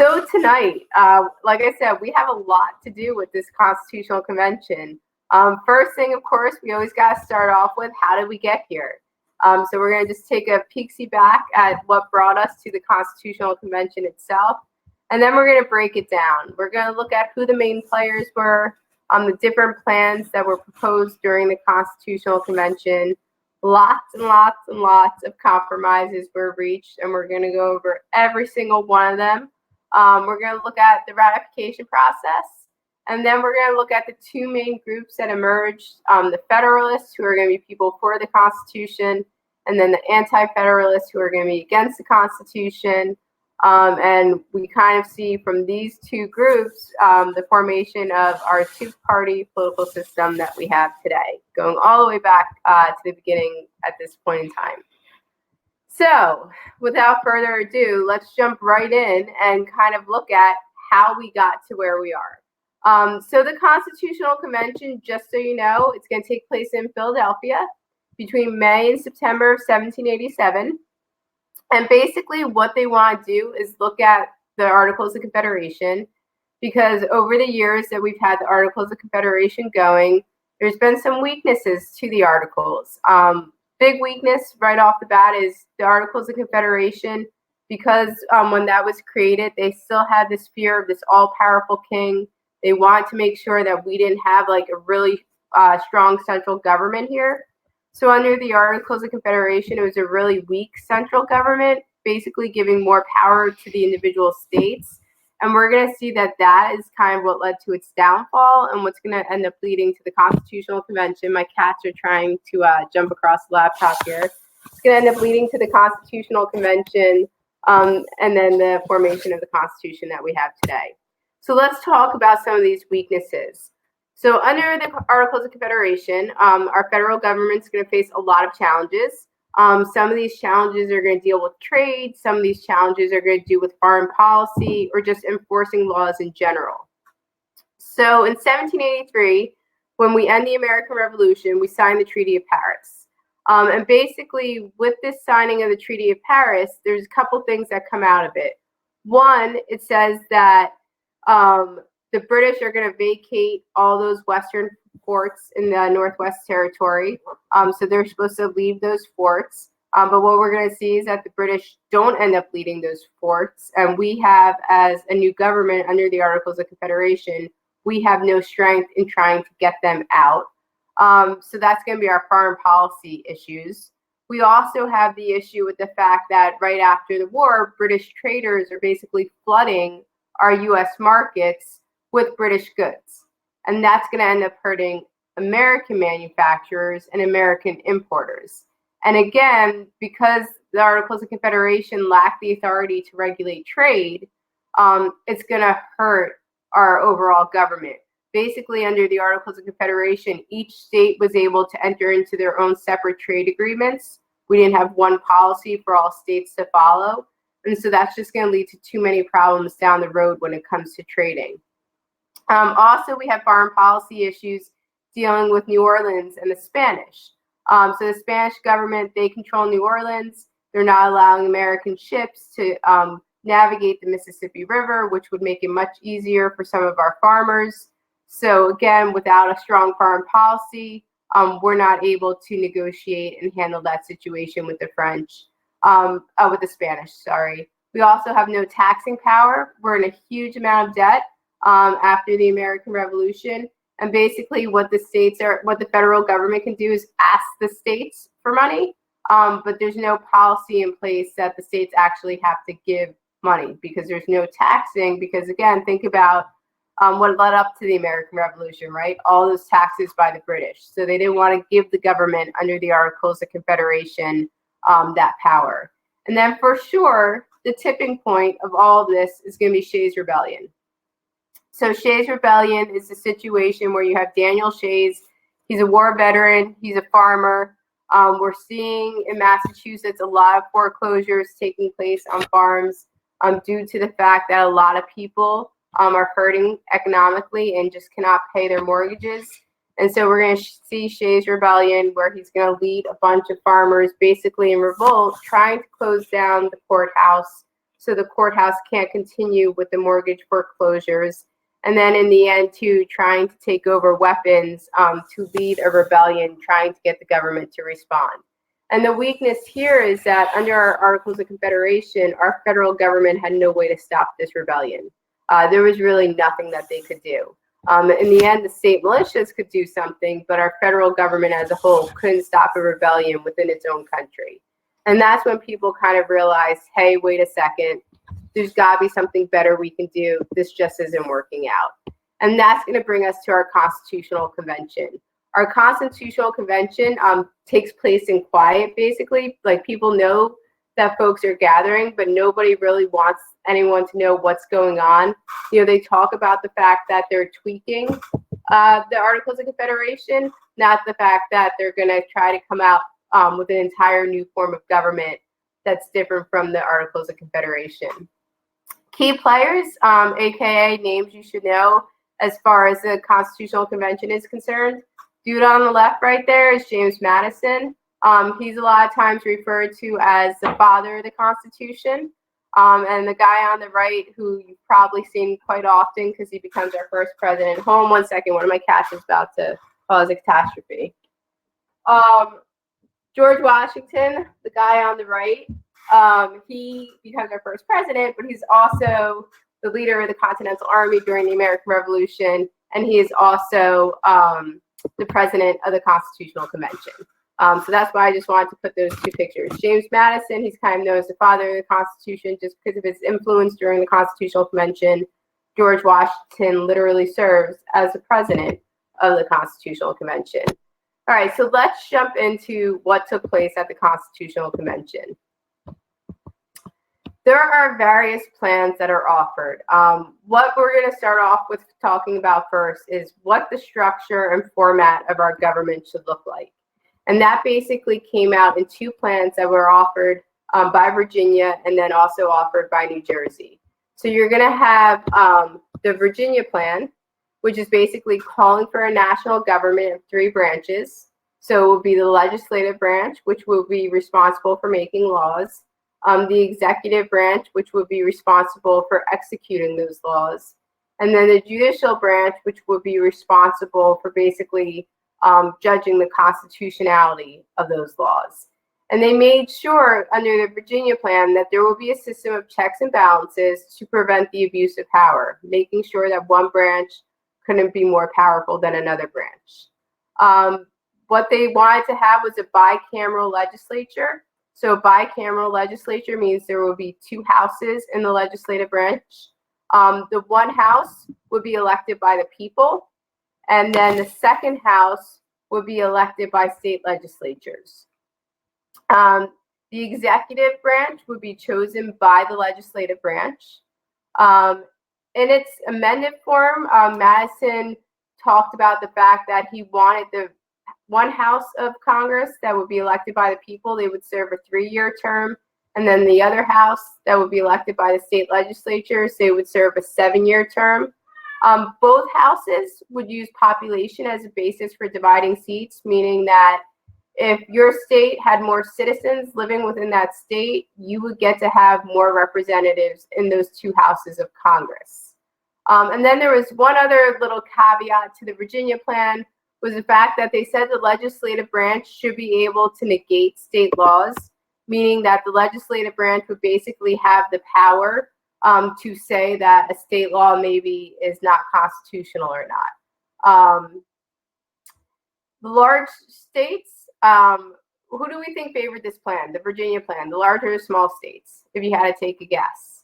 So tonight, like I said, we have a lot to do with this constitutional convention. First thing, of course, we always got to start off with how did we get here? So we're going to just take a peek-see back at what brought us to the constitutional convention itself, and then we're going to break it down. We're going to look at who the main players were, the different plans that were proposed during the constitutional convention. Lots and lots and lots of compromises were reached, and we're going to go over every single one of them. We're going to look at the ratification process, and then we're going to look at the two main groups that emerged, the Federalists, who are going to be people for the Constitution, and then the Anti-Federalists, who are going to be against the Constitution. And we kind of see from these two groups the formation of our two-party political system that we have today, going all the way back to the beginning at this point in time. So without further ado, let's jump right in and kind of look at how we got to where we are. So the Constitutional Convention, just so you know, it's going to take place in Philadelphia between May and September of 1787. And basically what they want to do is look at the Articles of Confederation, because over the years that we've had the Articles of Confederation going, there's been some weaknesses to the Articles. Big weakness right off the bat is the Articles of Confederation, because when that was created, they still had this fear of this all-powerful king. They wanted to make sure that we didn't have like a really strong central government here. So under the Articles of Confederation, it was a really weak central government, basically giving more power to the individual states. And we're going to see that that is kind of what led to its downfall and what's going to end up leading to the Constitutional Convention. My cats are trying to jump across the laptop here. It's going to end up leading to the Constitutional Convention and then the formation of the Constitution that we have today. So let's talk about some of these weaknesses. So under the Articles of Confederation, our federal government's going to face a lot of challenges. Some of these challenges are going to deal with trade. Some of these challenges are going to do with foreign policy or just enforcing laws in general. So in 1783, when we end the American Revolution, we signed the Treaty of Paris. And basically, with this signing of the Treaty of Paris, there's a couple things that come out of it. One, it says that the British are going to vacate all those Western forts in the Northwest Territory. So they're supposed to leave those forts. But what we're going to see is that the British don't end up leading those forts. And we have, as a new government under the Articles of Confederation, we have no strength in trying to get them out. So that's going to be our foreign policy issues. We also have the issue with the fact that right after the war, British traders are basically flooding our U.S. markets with British goods. And that's going to end up hurting American manufacturers and American importers. And again, because the Articles of Confederation lack the authority to regulate trade, it's going to hurt our overall government. Basically, under the Articles of Confederation, each state was able to enter into their own separate trade agreements. We didn't have one policy for all states to follow. And so that's just going to lead to too many problems down the road when it comes to trading. Also, we have foreign policy issues dealing with New Orleans and the Spanish. So the Spanish government, they control New Orleans. They're not allowing American ships to navigate the Mississippi River, which would make it much easier for some of our farmers. So again, without a strong foreign policy, we're not able to negotiate and handle that situation with the with the Spanish, sorry. We also have no taxing power. We're in a huge amount of debt after the American Revolution. And basically what the federal government can do is ask the states for money, but there's no policy in place that the states actually have to give money because there's no taxing. Because again, think about what led up to the American Revolution, right? All those taxes by the British. So they didn't want to give the government under the Articles of Confederation that power. And then for sure, the tipping point of all of this is going to be Shays Rebellion. So Shays Rebellion is a situation where you have Daniel Shays. He's a war veteran. He's a farmer. We're seeing in Massachusetts a lot of foreclosures taking place on farms due to the fact that a lot of people are hurting economically and just cannot pay their mortgages. And so we're going to see Shays Rebellion, where he's going to lead a bunch of farmers basically in revolt, trying to close down the courthouse so the courthouse can't continue with the mortgage foreclosures. And then in the end, too, trying to take over weapons to lead a rebellion, trying to get the government to respond. And the weakness here is that under our Articles of Confederation, our federal government had no way to stop this rebellion. There was really nothing that they could do. In the end, the state militias could do something, but our federal government as a whole couldn't stop a rebellion within its own country. And that's when people kind of realized, hey, wait a second, there's got to be something better we can do. This just isn't working out. And that's going to bring us to our Constitutional Convention. Our Constitutional Convention takes place in quiet, basically. Like, people know that folks are gathering, but nobody really wants anyone to know what's going on. You know, they talk about the fact that they're tweaking the Articles of Confederation, not the fact that they're going to try to come out with an entire new form of government that's different from the Articles of Confederation. Key players, aka names you should know as far as the Constitutional Convention is concerned. Dude on the left right there is James Madison. He's a lot of times referred to as the father of the Constitution. And the guy on the right, who you've probably seen quite often because he becomes our first president. Hold on one second, one of my cats is about to cause a catastrophe. George Washington, the guy on the right, he becomes our first president, but he's also the leader of the Continental Army during the American Revolution, and he is also the president of the Constitutional Convention. So that's why I just wanted to put those two pictures. James Madison, he's kind of known as the father of the Constitution just because of his influence during the Constitutional Convention. George Washington literally serves as the president of the Constitutional Convention. All right, so let's jump into what took place at the Constitutional Convention. There are various plans that are offered. What we're going to start off with talking about first is what the structure and format of our government should look like. And that basically came out in two plans that were offered by Virginia and then also offered by New Jersey. So you're going to have the Virginia plan, which is basically calling for a national government of three branches. So it will be the legislative branch, which will be responsible for making laws, the executive branch, which will be responsible for executing those laws, and then the judicial branch, which will be responsible for basically judging the constitutionality of those laws. And they made sure under the Virginia plan that there will be a system of checks and balances to prevent the abuse of power, making sure that one branch couldn't be more powerful than another branch. What they wanted to have was a bicameral legislature. So a bicameral legislature means there will be two houses in the legislative branch. The one house would be elected by the people, and then the second house would be elected by state legislatures. The executive branch would be chosen by the legislative branch. In its amended form, Madison talked about the fact that he wanted the one house of Congress that would be elected by the people. They would serve a 3-year term. And then the other house that would be elected by the state legislatures, they would serve a 7-year term. Both houses would use population as a basis for dividing seats, meaning that if your state had more citizens living within that state, you would get to have more representatives in those two houses of Congress. And then there was one other little caveat to the Virginia plan, was the fact that they said the legislative branch should be able to negate state laws, meaning that the legislative branch would basically have the power to say that a state law maybe is not constitutional or not. The large states, who do we think favored this plan, the Virginia plan, the large or the small states, if you had to take a guess?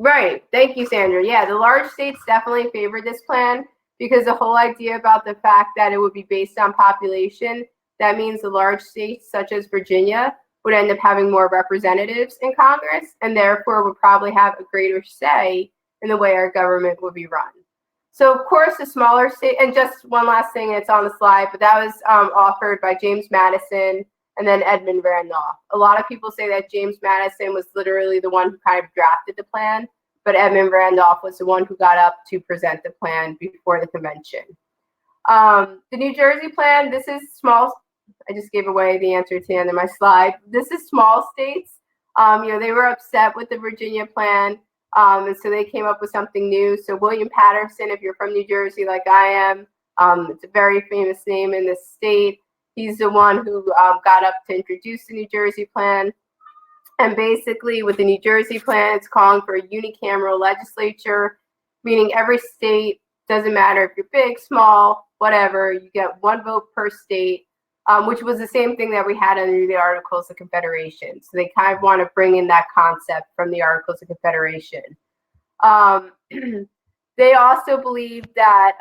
Right. Thank you, Sandra. Yeah, the large states definitely favored this plan because the whole idea about the fact that it would be based on population, that means the large states such as Virginia would end up having more representatives in Congress and therefore would probably have a greater say in the way our government would be run. So, of course, the smaller state, and just one last thing, it's on the slide, but that was offered by James Madison and then Edmund Randolph. A lot of people say that James Madison was literally the one who kind of drafted the plan, but Edmund Randolph was the one who got up to present the plan before the convention. The New Jersey plan, this is small. I just gave away the answer to the end of my slide. This is small states. They were upset with the Virginia plan, and so they came up with something new. So William Patterson, if you're from New Jersey like I am, it's a very famous name in the state. He's the one who got up to introduce the New Jersey plan. And basically, with the New Jersey plan, it's calling for a unicameral legislature, meaning every state, doesn't matter if you're big, small, whatever, you get one vote per state, which was the same thing that we had under the Articles of Confederation. So they kind of want to bring in that concept from the Articles of Confederation. They also believe that,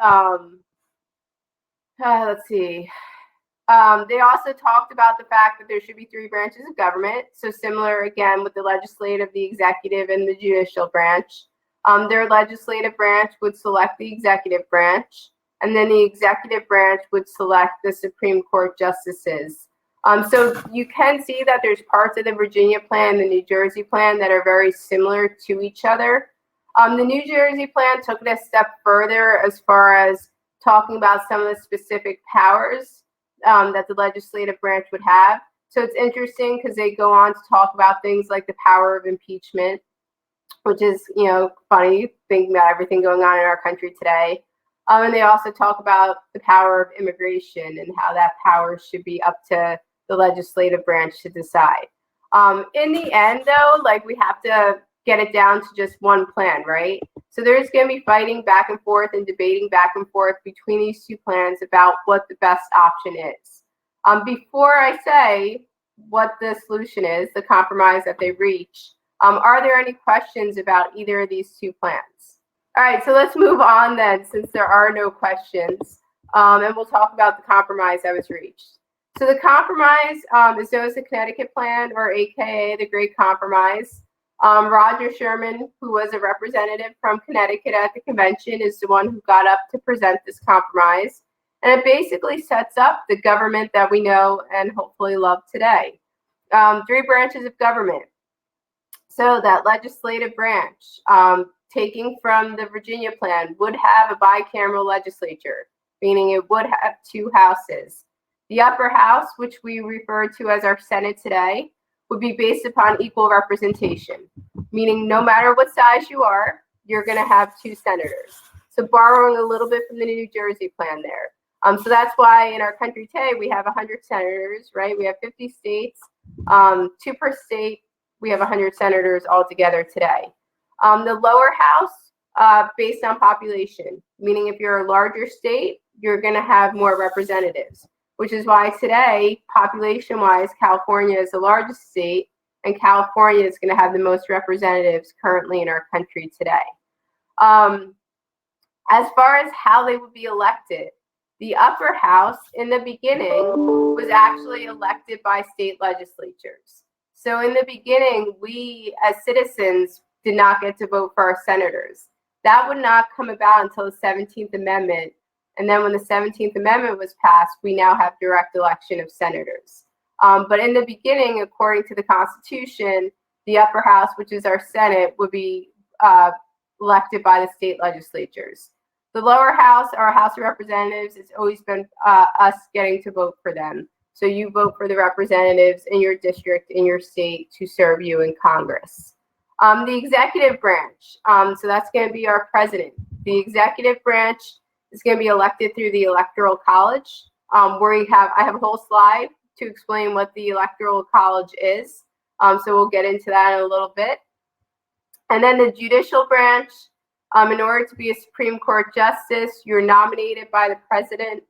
they also talked about the fact that there should be 3 branches of government. So similar again with the legislative, the executive, and the judicial branch. Their legislative branch would select the executive branch, and then the executive branch would select the Supreme Court justices. So you can see that there's parts of the Virginia plan, the New Jersey plan that are very similar to each other. The New Jersey plan took it a step further as far as talking about some of the specific powers that the legislative branch would have. So it's interesting because they go on to talk about things like the power of impeachment, which is, funny thinking about everything going on in our country today. And they also talk about the power of immigration and how that power should be up to the legislative branch to decide. In the end, though, we have to get it down to just one plan, right? So there's going to be fighting back and forth and debating back and forth between these 2 plans about what the best option is. Before I say what the solution is, the compromise that they reach, are there any questions about either of these 2 plans? All right, so let's move on then, since there are no questions, and we'll talk about the compromise that was reached. So the compromise is known as the Connecticut Plan, or AKA the Great Compromise. Roger Sherman, who was a representative from Connecticut at the convention, is the one who got up to present this compromise. And it basically sets up the government that we know and hopefully love today. 3 branches of government. So that legislative branch, taking from the Virginia plan, would have a bicameral legislature, meaning it would have 2 houses. The upper house, which we refer to as our Senate today, would be based upon equal representation, meaning no matter what size you are, you're going to have 2 senators. So borrowing a little bit from the New Jersey plan there. So that's why in our country today, we have 100 senators, right? We have 50 states, 2 per state. We have 100 senators altogether today. The lower house, based on population, meaning if you're a larger state, you're going to have more representatives, which is why today, population-wise, California is the largest state, and California is going to have the most representatives currently in our country today. As far as how they would be elected, the upper house in the beginning was actually elected by state legislatures. So in the beginning, we as citizens did not get to vote for our senators. That would not come about until the 17th Amendment. And then when the 17th Amendment was passed, we now have direct election of senators. But in the beginning, according to the Constitution, the upper house, which is our Senate, would be elected by the state legislatures. The lower house, our House of Representatives, it's always been us getting to vote for them. So you vote for the representatives in your district, in your state, to serve you in Congress. The executive branch, so that's going to be our president. The executive branch is going to be elected through the Electoral College, where I have a whole slide to explain what the Electoral College is. So we'll get into that in a little bit. And then the judicial branch, in order to be a Supreme Court justice, you're nominated by the president,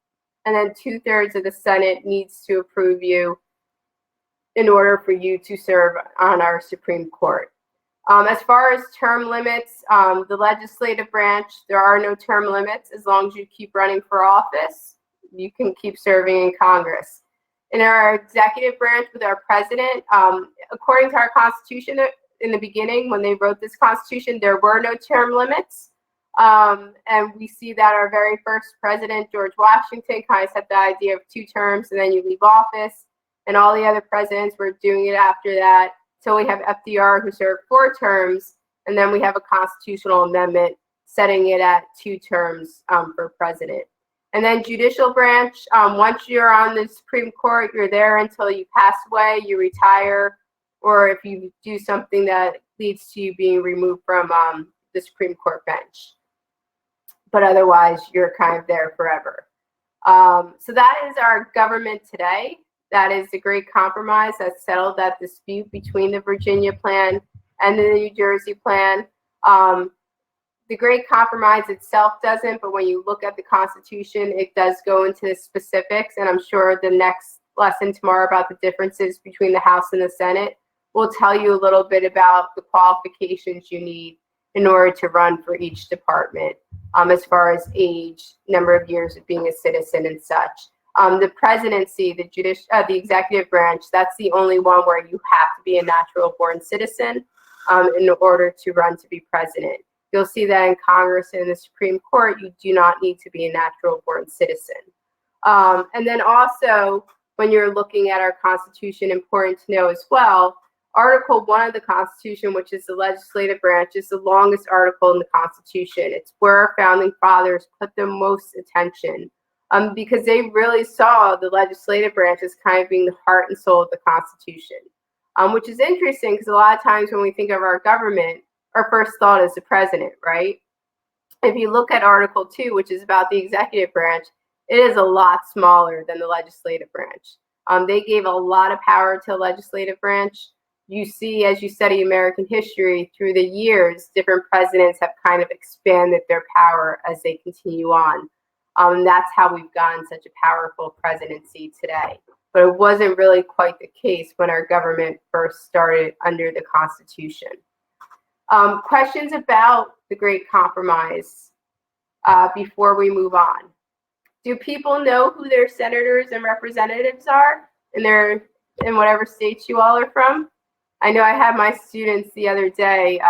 and then 2/3 of the Senate needs to approve you in order for you to serve on our Supreme Court. As far as term limits, the legislative branch, there are no term limits. As long as you keep running for office, you can keep serving in Congress. In our executive branch with our president, according to our Constitution, in the beginning, when they wrote this Constitution, there were no term limits. And we see that our very first president, George Washington, kind of set the idea of 2 terms and then you leave office. And all the other presidents were doing it after that. So we have FDR, who served 4 terms. And then we have a constitutional amendment setting it at 2 terms for president. And then judicial branch, once you're on the Supreme Court, you're there until you pass away, you retire, or if you do something that leads to you being removed from the Supreme Court bench. But otherwise, you're kind of there forever. So that is our government today. That is the great compromise that settled that dispute between the Virginia plan and the New Jersey plan. The great compromise itself doesn't, but when you look at the Constitution, it does go into the specifics. And I'm sure the next lesson tomorrow about the differences between the House and the Senate will tell you a little bit about the qualifications you need in order to run for each department, as far as age, number of years of being a citizen and such. The presidency, the executive branch, that's the only one where you have to be a natural born citizen in order to run to be president. You'll see that in Congress and the Supreme Court, you do not need to be a natural born citizen. And then also, when you're looking at our Constitution, important to know as well, Article 1 of the Constitution, which is the legislative branch, is the longest article in the Constitution. It's where our founding fathers put the most attention, because they really saw the legislative branch as kind of being the heart and soul of the Constitution, which is interesting because a lot of times when we think of our government, our first thought is the president, right? If you look at Article 2, which is about the executive branch, it is a lot smaller than the legislative branch. They gave a lot of power to the legislative branch. You see, as you study American history, through the years, different presidents have kind of expanded their power as they continue on. That's how we've gotten such a powerful presidency today. But it wasn't really quite the case when our government first started under the Constitution. Questions about the Great Compromise before we move on. Do people know who their senators and representatives are in whatever states you all are from? I know I had my students the other day,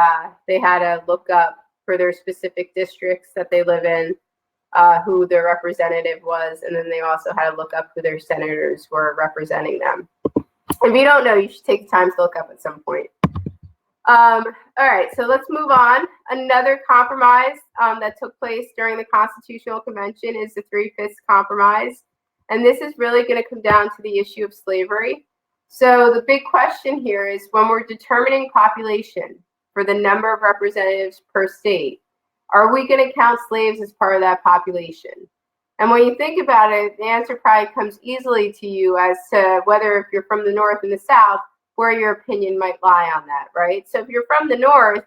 they had to look up for their specific districts that they live in, who their representative was, and then they also had to look up who their senators were representing them. If you don't know, you should take the time to look up at some point. All right, so let's move on. Another compromise that took place during the Constitutional Convention is the 3/5 Compromise. And this is really going to come down to the issue of slavery. So the big question here is, when we're determining population for the number of representatives per state, are we going to count slaves as part of that population? And when you think about it, the answer probably comes easily to you as to whether, if you're from the North and the South, where your opinion might lie on that, right? So if you're from the North,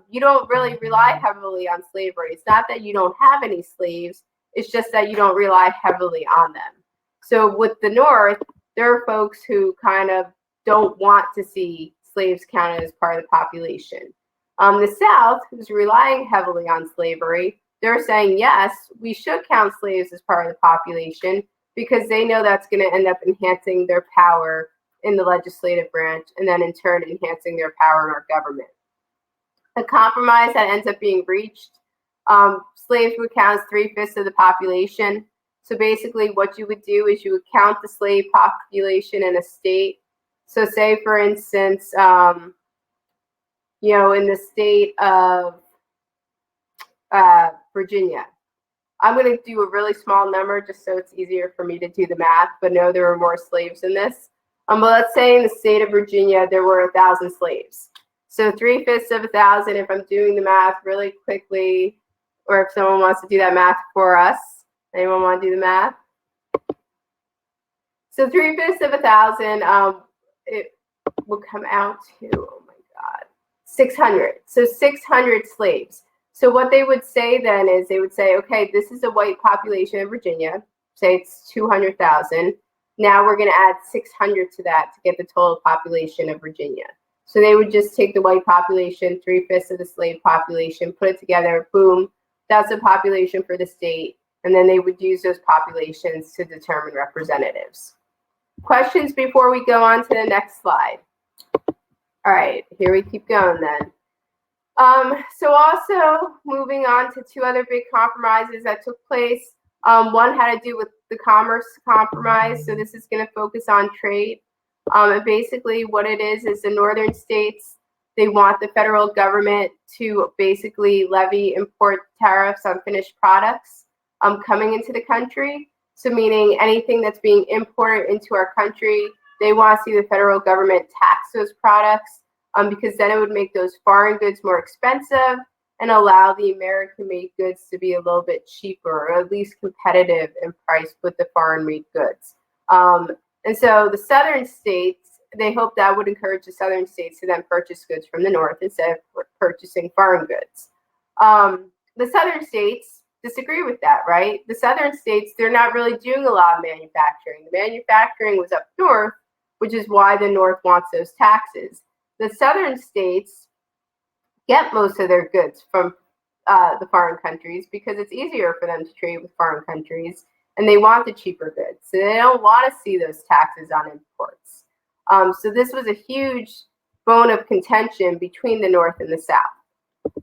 you don't really rely heavily on slavery. It's not that you don't have any slaves, it's just that you don't rely heavily on them. So with the North, there are folks who kind of don't want to see slaves counted as part of the population. The South, who's relying heavily on slavery, they're saying, yes, we should count slaves as part of the population because they know that's going to end up enhancing their power in the legislative branch, and then in turn enhancing their power in our government. A compromise that ends up being reached, slaves would count as 3/5 of the population. So basically what you would do is you would count the slave population in a state. So say, for instance, in the state of Virginia, I'm going to do a really small number just so it's easier for me to do the math, but no, there were more slaves in this. But let's say in the state of Virginia, there were 1,000 slaves. So 3/5 of 1,000, if I'm doing the math really quickly, or if someone wants to do that math for us. Anyone want to do the math? So 3/5 of 1,000, it will come out to, oh my God, 600. So 600 slaves. So what they would say then is they would say, okay, this is a white population of Virginia. Say it's 200,000. Now we're going to add 600 to that to get the total population of Virginia. So they would just take the white population, 3/5 of the slave population, put it together, boom, that's the population for the state. And then they would use those populations to determine representatives. Questions before we go on to the next slide? All right, here we keep going then. So also moving on to two other big compromises that took place. One had to do with the Commerce Compromise. So this is going to focus on trade. And basically what it is the northern states, they want the federal government to basically levy import tariffs on finished products coming into the country. So meaning anything that's being imported into our country they want to see the federal government tax those products because then it would make those foreign goods more expensive and allow the American-made goods to be a little bit cheaper, or at least competitive in price with the foreign-made goods. And so the southern states, they hope that would encourage the southern states to then purchase goods from the north instead of purchasing foreign goods. The southern states disagree with that, right? The southern states, they're not really doing a lot of manufacturing. The manufacturing was up north, which is why the north wants those taxes. The southern states get most of their goods from the foreign countries because it's easier for them to trade with foreign countries, and they want the cheaper goods. So they don't want to see those taxes on imports. So this was a huge bone of contention between the North and the South.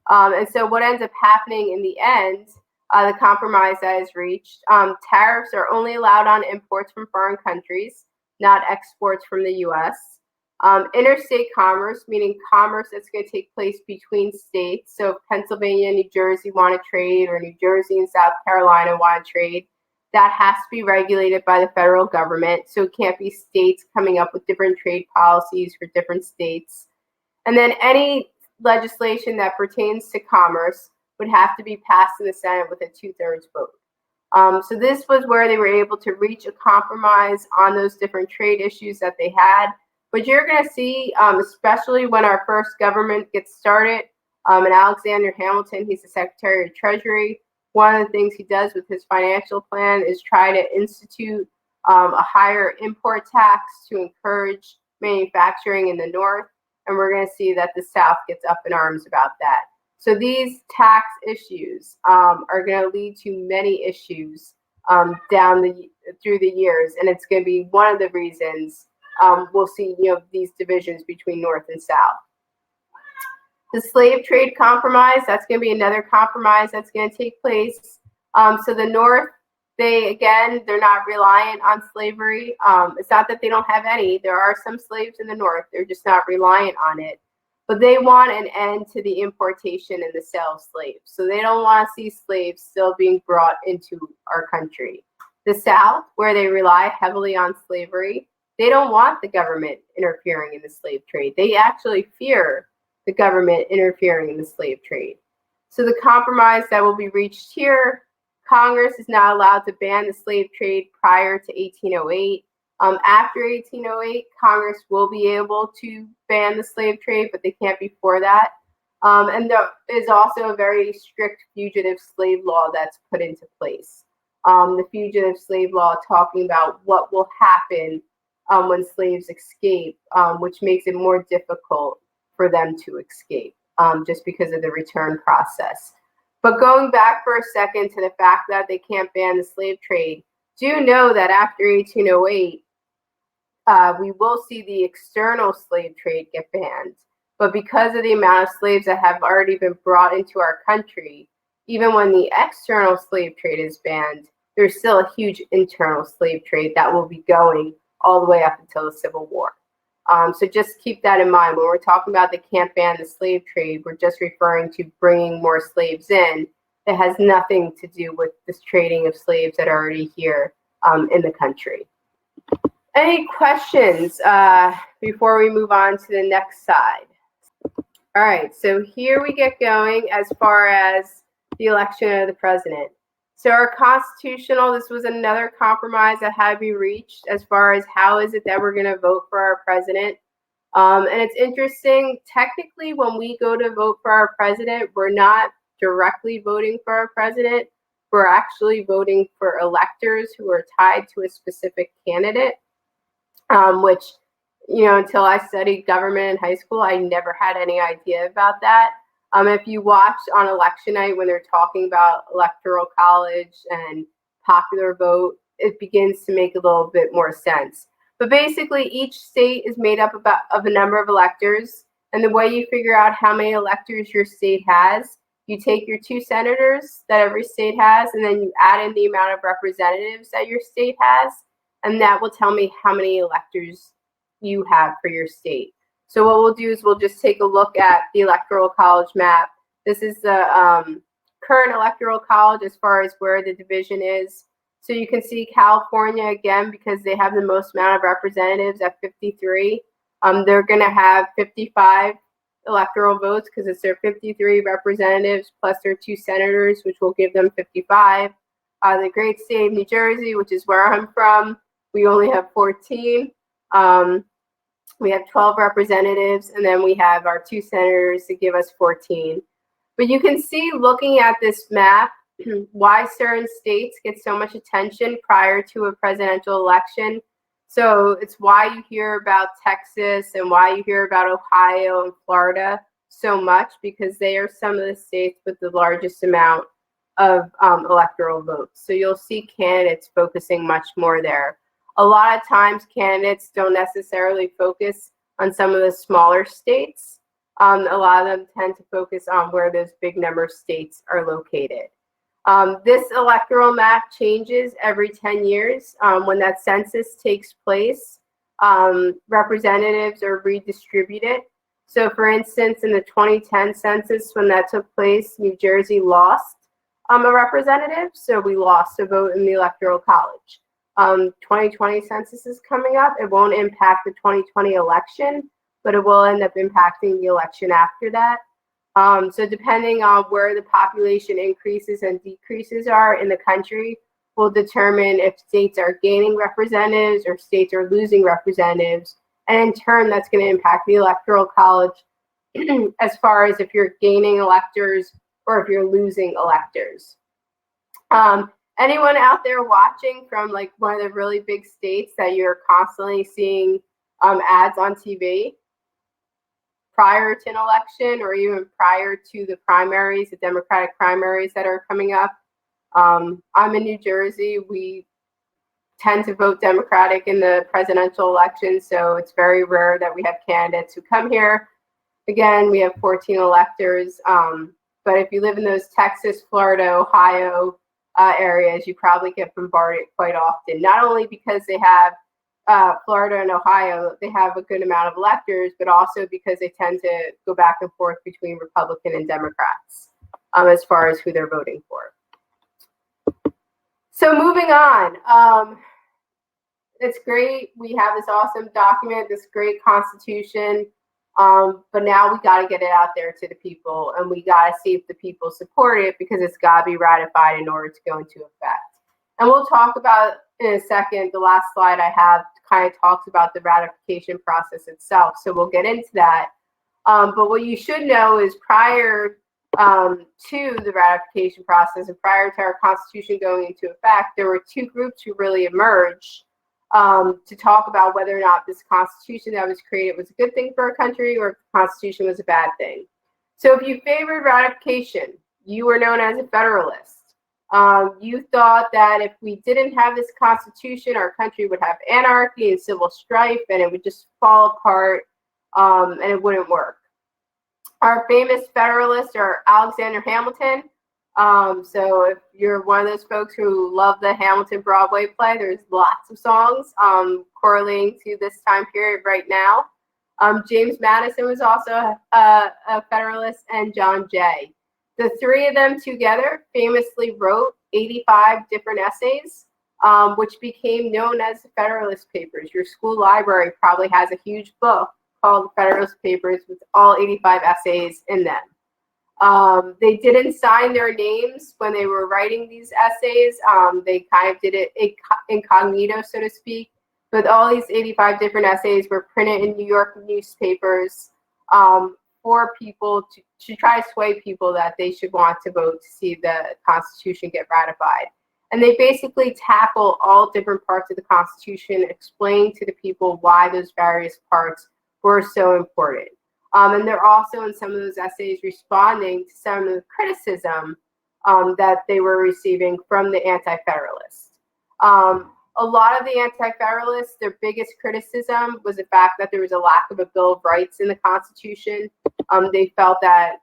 And so what ends up happening in the end, the compromise that is reached, tariffs are only allowed on imports from foreign countries, not exports from the U.S. Interstate commerce, meaning commerce that's going to take place between states. So if Pennsylvania and New Jersey want to trade, or New Jersey and South Carolina want to trade, that has to be regulated by the federal government. So it can't be states coming up with different trade policies for different states. And then any legislation that pertains to commerce would have to be passed in the Senate with a 2/3 vote. So this was where they were able to reach a compromise on those different trade issues that they had. But you're going to see, especially when our first government gets started, and Alexander Hamilton, he's the Secretary of Treasury. One of the things he does with his financial plan is try to institute a higher import tax to encourage manufacturing in the North. And we're going to see that the South gets up in arms about that. So these tax issues are going to lead to many issues through the years. And it's going to be one of the reasons we'll see, these divisions between North and South. The slave trade compromise, that's going to be another compromise that's going to take place. So the North, they're not reliant on slavery. It's not that they don't have any. There are some slaves in the North. They're just not reliant on it. But they want an end to the importation and the sale of slaves. So they don't want to see slaves still being brought into our country. The South, where they rely heavily on slavery, they don't want the government interfering in the slave trade. They actually fear the government interfering in the slave trade. So the compromise that will be reached here, Congress is not allowed to ban the slave trade prior to 1808. After 1808, Congress will be able to ban the slave trade, but they can't before that. And there is also a very strict fugitive slave law that's put into place. The fugitive slave law talking about what will happen when slaves escape, which makes it more difficult for them to escape, just because of the return process. But going back for a second to the fact that they can't ban the slave trade, do know that after 1808, we will see the external slave trade get banned. But because of the amount of slaves that have already been brought into our country, even when the external slave trade is banned, there's still a huge internal slave trade that will be going all the way up until the Civil War. So just keep that in mind. When we're talking about they can't ban the slave trade, we're just referring to bringing more slaves in. It has nothing to do with this trading of slaves that are already here in the country. Any questions before we move on to the next side? All right, so here we get going as far as the election of the president. So our constitutional, this was another compromise that had to be reached as far as how is it that we're going to vote for our president. And it's interesting, technically, when we go to vote for our president, we're not directly voting for our president. We're actually voting for electors who are tied to a specific candidate, which, until I studied government in high school, I never had any idea about that. If you watch on election night when they're talking about Electoral College and popular vote, it begins to make a little bit more sense. But basically, each state is made up of a number of electors. And the way you figure out how many electors your state has, you take your 2 senators that every state has, and then you add in the amount of representatives that your state has. And that will tell me how many electors you have for your state. So what we'll do is we'll just take a look at the Electoral College map. This is the current Electoral College as far as where the division is. So you can see California, again, because they have the most amount of representatives at 53. They're going to have 55 electoral votes because it's their 53 representatives plus their 2 senators, which will give them 55. The great state of New Jersey, which is where I'm from, we only have 14. We have 12 representatives, and then we have our 2 senators to give us 14. But you can see, looking at this map, why certain states get so much attention prior to a presidential election. So it's why you hear about Texas and why you hear about Ohio and Florida so much, because they are some of the states with the largest amount of electoral votes. So you'll see candidates focusing much more there. A lot of times candidates don't necessarily focus on some of the smaller states. A lot of them tend to focus on where those big number of states are located. This electoral map changes every 10 years. When that census takes place, representatives are redistributed. So for instance, in the 2010 census, when that took place, New Jersey lost a representative, so we lost a vote in the Electoral College. 2020 census is coming up. It won't impact the 2020 election, but it will end up impacting the election after that. So depending on where the population increases and decreases are in the country will determine if states are gaining representatives or states are losing representatives. And in turn, that's going to impact the Electoral College as far as if you're gaining electors or if you're losing electors. Anyone out there watching from like one of the really big states that you're constantly seeing ads on TV prior to an election or even prior to the primaries, the Democratic primaries that are coming up? I'm in New Jersey. We tend to vote Democratic in the presidential election, so it's very rare that we have candidates who come here. Again, we have 14 electors, but if you live in those Texas, Florida, Ohio areas, you probably get bombarded quite often, not only because they have Florida and Ohio, they have a good amount of electors, but also because they tend to go back and forth between Republican and Democrats as far as who they're voting for. So moving on, it's great. We have this awesome document, this great Constitution, but now we got to get it out there to the people, and we got to see if the people support it, because it's got to be ratified in order to go into effect. And we'll talk about in a second, the last slide I have kind of talks about the ratification process itself, so we'll get into that. But what you should know is prior to the ratification process and prior to our Constitution going into effect, there were 2 groups who really emerged to talk about whether or not this Constitution that was created was a good thing for our country or if the Constitution was a bad thing. So if you favored ratification, you were known as a Federalist. You thought that if we didn't have this Constitution, our country would have anarchy and civil strife, and it would just fall apart, and it wouldn't work. Our famous Federalists are Alexander Hamilton. So if you're one of those folks who love the Hamilton Broadway play, there's lots of songs correlating to this time period right now. James Madison was also a Federalist, and John Jay. The 3 of them together famously wrote 85 different essays, which became known as the Federalist Papers. Your school library probably has a huge book called the Federalist Papers with all 85 essays in them. They didn't sign their names when they were writing these essays. They kind of did it incognito, so to speak. But all these 85 different essays were printed in New York newspapers for people to try to sway people that they should want to vote to see the Constitution get ratified. And they basically tackle all different parts of the Constitution, explain to the people why those various parts were so important. And they're also in some of those essays responding to some of the criticism that they were receiving from the Anti-Federalists. A lot of the Anti-Federalists, their biggest criticism was the fact that there was a lack of a Bill of Rights in the Constitution. They felt that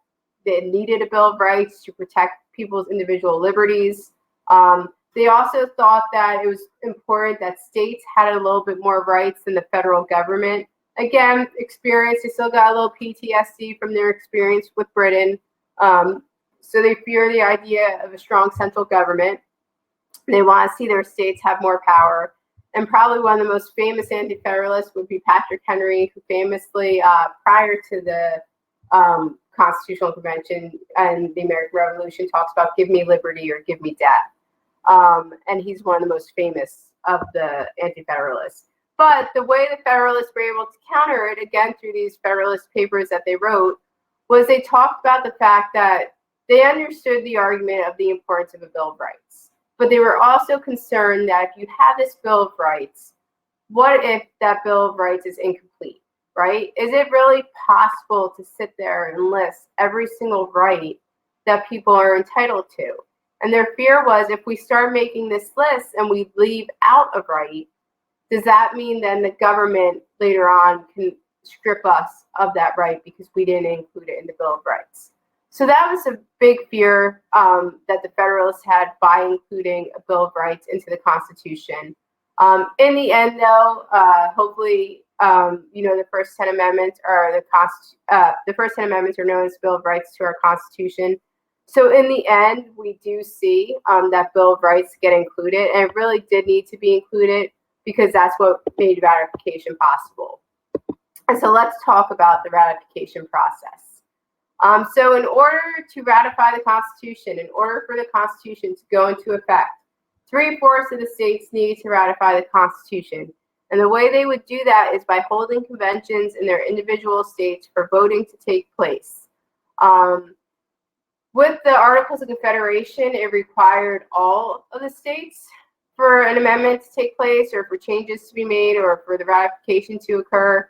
they needed a Bill of Rights to protect people's individual liberties. They also thought that it was important that states had a little bit more rights than the federal government. Again, they still got a little PTSD from their experience with Britain. So they fear the idea of a strong central government. They want to see their states have more power. And probably one of the most famous anti-federalists would be Patrick Henry, who famously, prior to the Constitutional Convention and the American Revolution, talks about "give me liberty or give me death." And he's one of the most famous of the anti-federalists. But the way the Federalists were able to counter it, again, through these Federalist papers that they wrote, was they talked about the fact that they understood the argument of the importance of a Bill of Rights. But they were also concerned that if you have this Bill of Rights, what if that Bill of Rights is incomplete, right? Is it really possible to sit there and list every single right that people are entitled to? And their fear was, if we start making this list and we leave out a right, does that mean then the government later on can strip us of that right because we didn't include it in the Bill of Rights? So that was a big fear that the Federalists had by including a Bill of Rights into the Constitution. In the end, though, hopefully, the first 10 amendments are the first 10 amendments are known as Bill of Rights to our Constitution. So in the end, we do see that Bill of Rights get included, and it really did need to be included because that's what made ratification possible. And so let's talk about the ratification process. So in order to ratify the Constitution, in order for the Constitution to go into effect, 3/4 of the states need to ratify the Constitution. And the way they would do that is by holding conventions in their individual states for voting to take place. With the Articles of Confederation, it required all of the states for an amendment to take place, or for changes to be made, or for the ratification to occur.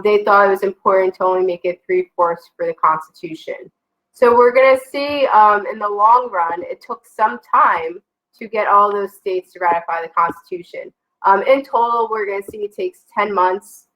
They thought it was important to only make it 3/4 for the Constitution. So we're going to see in the long run, it took some time to get all those states to ratify the Constitution. In total, we're going to see it takes 10 months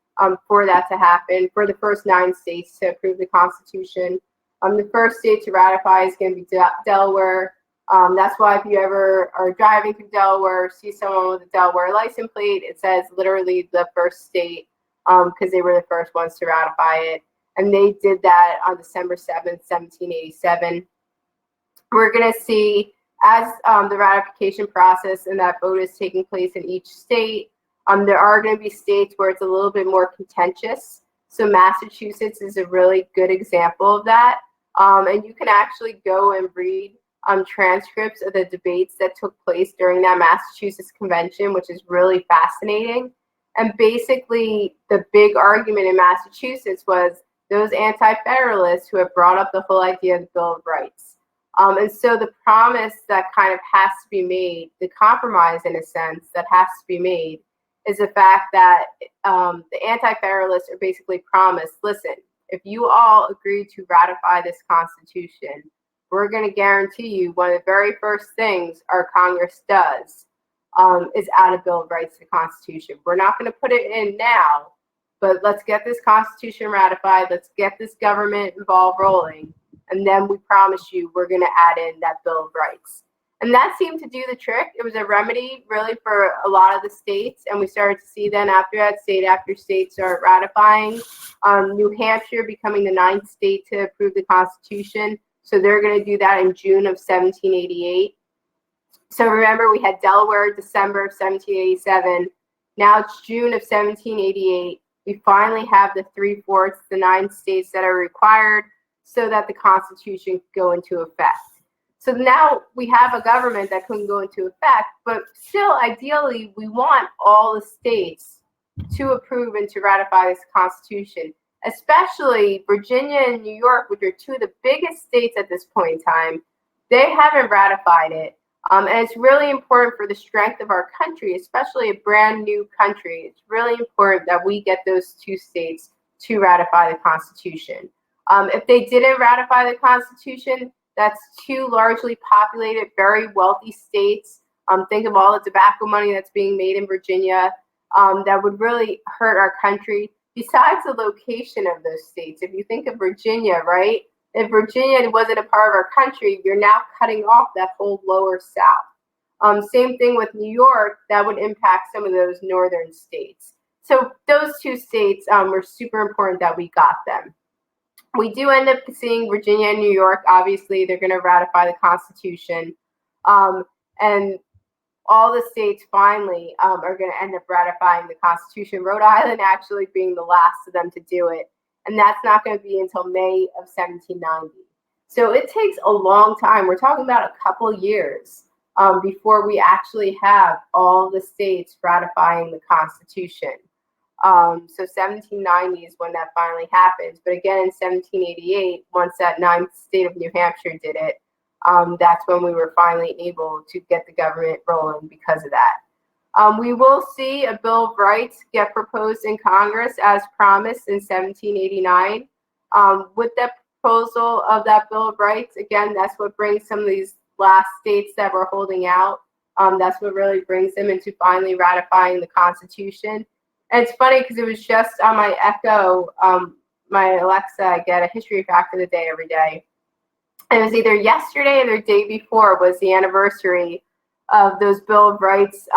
for that to happen, for the first 9 states to approve the Constitution. The first state to ratify is going to be Delaware. That's why if you ever are driving through Delaware, see someone with a Delaware license plate, it says literally the first state, because they were the first ones to ratify it. And they did that on December 7th, 1787. We're going to see, as the ratification process and that vote is taking place in each state, there are going to be states where it's a little bit more contentious. So Massachusetts is a really good example of that. And you can actually go and read transcripts of the debates that took place during that Massachusetts convention, which is really fascinating. And basically, the big argument in Massachusetts was those anti-federalists who have brought up the whole idea of the Bill of Rights. And so the promise that kind of has to be made, the compromise in a sense that has to be made, is the fact that the anti-federalists are basically promised, listen, if you all agree to ratify this Constitution, we're going to guarantee you one of the very first things our Congress does is add a Bill of Rights to the Constitution. We're not going to put it in now, but let's get this Constitution ratified. Let's get this government involved rolling. And then we promise you we're going to add in that Bill of Rights. And that seemed to do the trick. It was a remedy really for a lot of the states. And we started to see then after that, state after state start ratifying. New Hampshire becoming the 9th state to approve the Constitution. So they're going to do that in June of 1788. So remember, we had Delaware, December of 1787. Now it's June of 1788. We finally have the 3/4, the 9 states that are required so that the Constitution can go into effect. So now we have a government that couldn't go into effect, but still, ideally, we want all the states to approve and to ratify this Constitution, especially Virginia and New York, which are 2 of the biggest states at this point in time. They haven't ratified it. And it's really important for the strength of our country, especially a brand new country. It's really important that we get those 2 states to ratify the Constitution. If they didn't ratify the Constitution, that's 2 largely populated, very wealthy states. Think of all the tobacco money that's being made in Virginia. That would really hurt our country. Besides the location of those states, if you think of Virginia, right? If Virginia wasn't a part of our country, you're now cutting off that whole lower South. Same thing with New York, that would impact some of those northern states. So those 2 states were super important that we got them. We do end up seeing Virginia and New York. Obviously, they're going to ratify the Constitution. And all the states finally are going to end up ratifying the Constitution, Rhode Island actually being the last of them to do it. And that's not going to be until May of 1790. So it takes a long time. We're talking about a couple years before we actually have all the states ratifying the Constitution. So 1790 is when that finally happens. But again, in 1788, once that ninth state of New Hampshire did it, that's when we were finally able to get the government rolling because of that. We will see a Bill of Rights get proposed in Congress as promised in 1789. With the proposal of that Bill of Rights, again, that's what brings some of these last states that were holding out. That's what really brings them into finally ratifying the Constitution. And it's funny because it was just on my Echo, my Alexa, I get a history fact of the day every day. And it was either yesterday or the day before was the anniversary of those Bill of Rights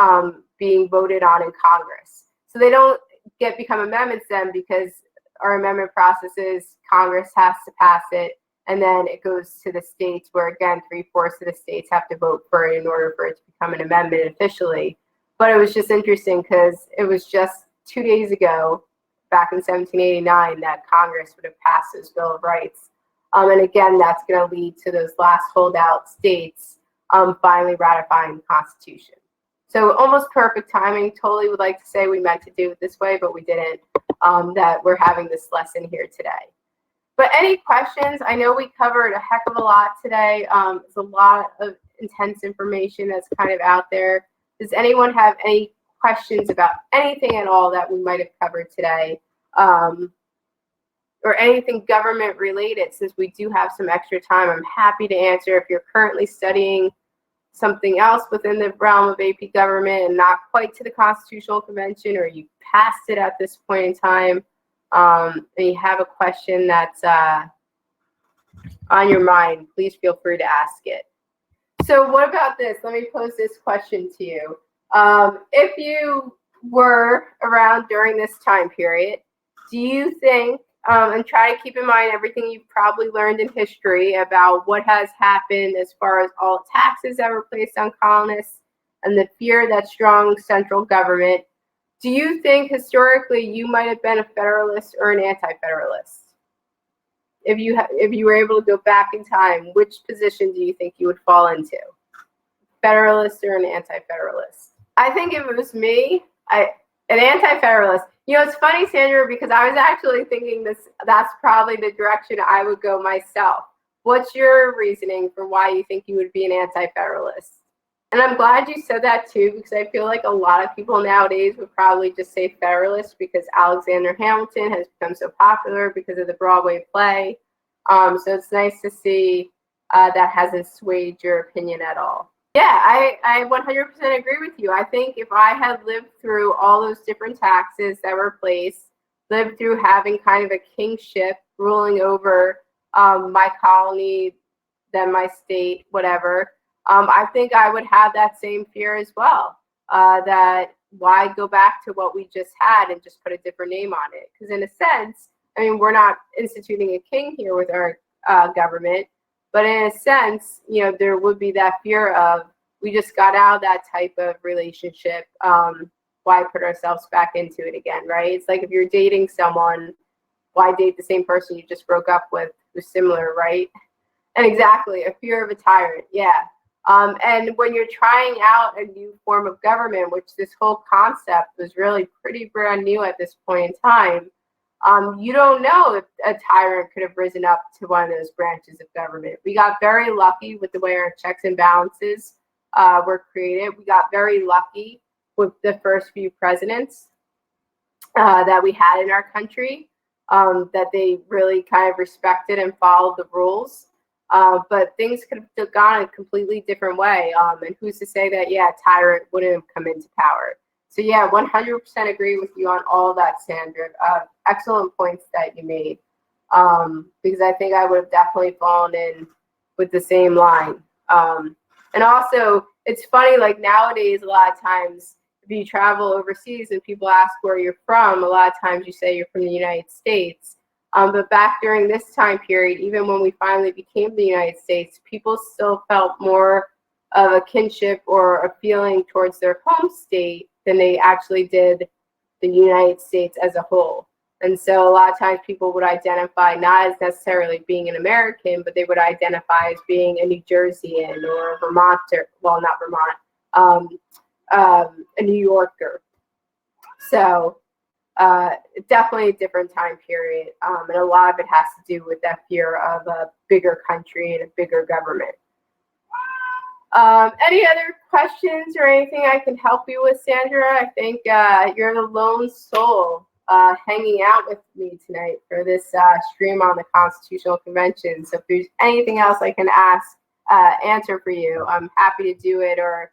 being voted on in Congress. So they don't become amendments then, because our amendment process is Congress has to pass it, and then it goes to the states where, again, 3/4 of the states have to vote for it in order for it to become an amendment officially. But it was just interesting because it was just 2 days ago, back in 1789, that Congress would have passed this Bill of Rights. And again, that's going to lead to those last holdout states finally ratifying the Constitution. So almost perfect timing. Totally would like to say we meant to do it this way, but we didn't, that we're having this lesson here today. But any questions? I know we covered a heck of a lot today. It's a lot of intense information that's kind of out there. Does anyone have any questions about anything at all that we might have covered today? Or anything government related, since we do have some extra time, I'm happy to answer. If you're currently studying something else within the realm of AP government and not quite to the Constitutional Convention, or you passed it at this point in time, and you have a question that's on your mind, please feel free to ask it. So what about this? Let me pose this question to you. If you were around during this time period, do you think, and try to keep in mind everything you've probably learned in history about what has happened as far as all taxes that were placed on colonists and the fear that strong central government, do you think historically you might have been a Federalist or an Anti-Federalist? If you were able to go back in time, which position do you think you would fall into? Federalist or an Anti-Federalist? I think if it was me, an Anti-Federalist. You know, it's funny, Sandra, because I was actually thinking that's probably the direction I would go myself. What's your reasoning for why you think you would be an Anti-Federalist? And I'm glad you said that too, because I feel like a lot of people nowadays would probably just say Federalist because Alexander Hamilton has become so popular because of the Broadway play. So it's nice to see that hasn't swayed your opinion at all. Yeah, I 100% agree with you. I think if I had lived through all those different taxes that were placed, lived through having kind of a kingship ruling over my colony, then my state, whatever, I think I would have that same fear as well, that why go back to what we just had and just put a different name on it? Because in a sense, I mean, we're not instituting a king here with our government, but in a sense, you know, there would be that fear of, we just got out of that type of relationship. Why put ourselves back into it again, right? It's like if you're dating someone, why date the same person you just broke up with who's similar, right? And exactly, a fear of a tyrant, yeah. And when you're trying out a new form of government, which this whole concept was really pretty brand new at this point in time, you don't know if a tyrant could have risen up to one of those branches of government. We got very lucky with the way our checks and balances were created. We got very lucky with the first few presidents that we had in our country, that they really kind of respected and followed the rules. But things could have gone a completely different way. And who's to say that, yeah, a tyrant wouldn't have come into power? So yeah, 100% agree with you on all that, Sandra. Excellent points that you made. Because I think I would have definitely fallen in with the same line. And also, it's funny, like nowadays, a lot of times, if you travel overseas and people ask where you're from, a lot of times you say you're from the United States. But back during this time period, even when we finally became the United States, people still felt more of a kinship or a feeling towards their home state than they actually did the United States as a whole. And so a lot of times people would identify not as necessarily being an American, but they would identify as being a New Jerseyan or a Vermonter, well, not Vermont, a New Yorker. So definitely a different time period. And a lot of it has to do with that fear of a bigger country and a bigger government. Any other questions or anything I can help you with, Sandra? I think you're the lone soul hanging out with me tonight for this stream on the Constitutional Convention. So if there's anything else I can answer for you, I'm happy to do it. Or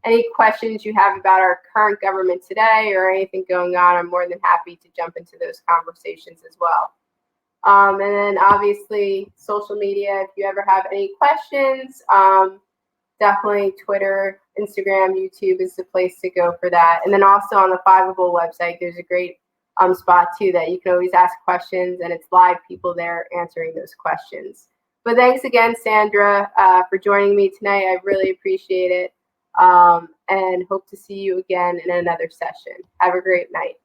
any questions you have about our current government today or anything going on, I'm more than happy to jump into those conversations as well. And then obviously social media, if you ever have any questions, definitely Twitter, Instagram, YouTube is the place to go for that. And then also on the Fiveable website, there's a great spot too that you can always ask questions, and it's live people there answering those questions. But thanks again, Sandra, for joining me tonight. I really appreciate it, and hope to see you again in another session. Have a great night.